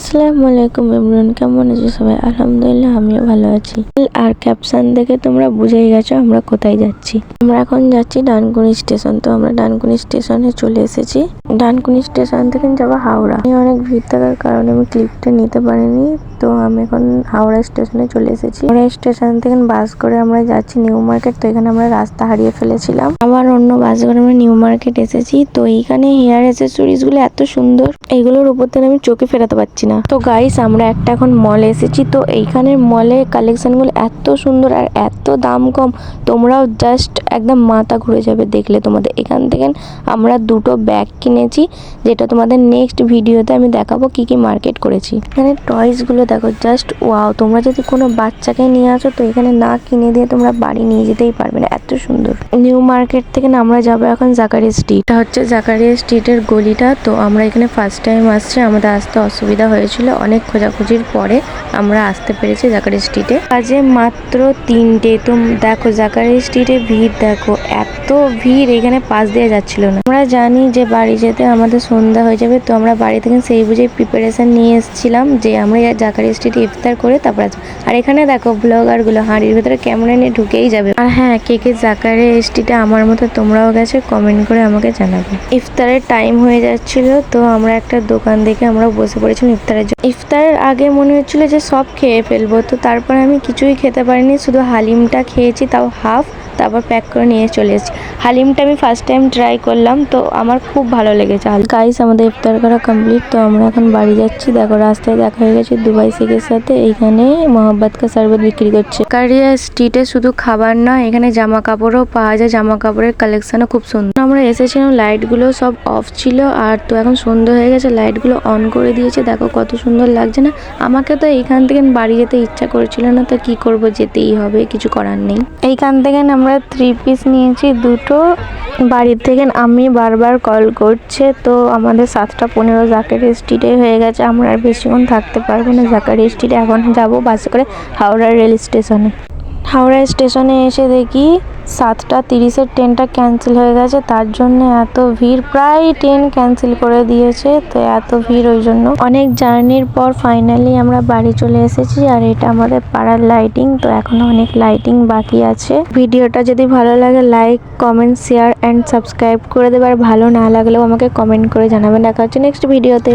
আসসালামু আলাইকুম এভরিওয়ান, কেমন আছো সবাই? আলহামদুলিল্লাহ আমিও ভালো আছি। আর ক্যাপশন দেখে তোমরা বুঝেই গেছো আমরা কোথায় যাচ্ছি। আমরা এখন যাচ্ছি ডানকুনি স্টেশন। তো আমরা ডানকুনি স্টেশনে চলে এসেছি। ডানকুনি স্টেশন থেকে যাবো হাওড়া। অনেক ভিড় থাকার কারণে আমি ক্লিপটা নিতে পারিনি, তো আমি এখন হাওড়া স্টেশনে চলে এসেছি। হাওড়া স্টেশন থেকে বাস করে আমরা যাচ্ছি নিউ মার্কেট। তো এখানে আমরা রাস্তা হারিয়ে ফেলেছিলাম, আবার অন্য বাস করে আমরা নিউ মার্কেট এসেছি। তো এইখানে হেয়ার অ্যাসেসরিজ গুলো এত সুন্দর, এইগুলোর উপর থেকে আমি চোখে ফেরাতে পারছি না। তো গাইস আমরা একটা এখন মলে এসেছি। তো এইখানে মলে কালেকশন গুলো এত সুন্দর আর এত দাম কম, তোমরাও জাস্ট একদম মাথা ঘুরে যাবে দেখলে। তোমাদের এখান থেকে আমরা দুটো ব্যাগ কিনেছি, যেটা তোমাদের নেক্সট ভিডিওতে আমি দেখাবো কি কি মার্কেট করেছি। এখানে টয়স গুলো দেখো, জাস্ট ওয়াও। তোমরা যদি কোনো বাচ্চাকে নিয়ে আসো তো এখানে না কিনে দিয়ে তোমরা বাড়ি নিয়ে যেতেই পারবে না, এত সুন্দর। নিউ মার্কেট থেকে আমরা যাবো এখন জাকারিয়া স্ট্রিট। এটা হচ্ছে জাকারিয়া স্ট্রিটের গলিটা। তো আমরা এখানে ফার্স্ট টাইম আসছি, আমাদের আসতে অসুবিধা হয়েছিল, অনেক খোঁজাখুঁজির পরে আমরা আসতে পেরেছি জাকারিয়া স্ট্রিটে। বাজে মাত্র 3টে। তো দেখো জাকারিয়া স্ট্রিটে ভিড় দেখো, এত ভিড়, এখানে পাশ দিয়ে যাচ্ছিল না। আমরা জানি যে বাড়ি যেতে আমাদের সন্ধ্যা হয়ে যাবে, তো আমরা বাড়ি থেকে সেই বুঝে প্রিপারেশন নিয়ে এসেছিলাম যে আমরা জাকারিয়া স্ট্রিটে ইফতার করে তারপর আসবো। আর এখানে দেখো ব্লগার গুলো হাঁড়ির ভিতরে ক্যামেরা নিয়ে ঢুকেই যাবে। আর হ্যাঁ, কে কে জাকারিয়া স্ট্রিটে আমার মতো তোমরাও গেছে কমেন্ট করে আমাকে জানাবে। ইফতারের টাইম হয়ে যাচ্ছিল, তো আমরা একটা দোকান দেখে আমরা বসে পড়েছিলাম ইফতারের জন্য। ইফতারের আগে মনে হচ্ছিল যে সব খেয়ে ফেলবো, তো তারপর আমি কিছুই খেতে পারিনি, শুধু হালিমটা খেয়েছি, তাও হাফ, তারপর প্যাক করে নিয়ে চলে এসেছি। হালিমটা আমি ফার্স্ট টাইম ট্রাই করলাম, তো আমার খুব ভালো লেগেছে। গাইস আমাদের ইফতার করা কমপ্লিট, তো আমরা এখন বাড়ি যাচ্ছি। দেখো রাস্তায় দেখা হয়ে গেছে দুবাই শেখের সাথে, এইখানে মোহাম্মদ কা শরবত বিক্রি করছে। জাকারিয়া স্ট্রিটে শুধু খাবার নয়, এখানে জামা কাপড়ও পাওয়া যায়, জামা কাপড়ের কালেকশনও খুব সুন্দর। আমরা এসেছিলাম, লাইটগুলো সব অফ ছিল, আর তো এখন সন্ধ্যা হয়ে গেছে, লাইটগুলো অন করে দিয়েছে। দেখো কত সুন্দর লাগছে না? আমাকে তো এইখান থেকে বাড়ি যেতে ইচ্ছা করছিল না, তো কি করব, যেতেই হবে, কিছু করার নেই। এইখান থেকে আমরা 3 পিস নিয়েছি দুটো। বাড়ির থেকে আমি বারবার কল করছে, তো আমাদের 7:15 জাকারিয়া স্ট্রিটে হয়ে গেছে। আমরা আর বেশিক্ষণ থাকতে পারবো না জাকারিয়া স্ট্রিটে। এখন যাব বাসে করে হাওড়া রেল স্টেশনে। হাওড়া স্টেশনে এসে দেখি 7:30-এর ট্রেনটা ক্যান্সেল হয়ে গেছে, তার জন্য এত ভিড়, প্রায় ট্রেন ক্যান্সেল করে দিয়েছে। তো এত ভিড়, ওই জন্য অনেক জার্নির পর ফাইনালি আমরা বাড়ি চলে এসেছি। আর এটা আমাদের পাড়ার লাইটিং, তো এখনো অনেক লাইটিং বাকি আছে। ভিডিওটা যদি ভালো লাগে like, comment, share and subscribe করে দেবে। আর ভালো না লাগলেও আমাকে কমেন্ট করে জানাবেন। দেখা হচ্ছে নেক্সট ভিডিওতে।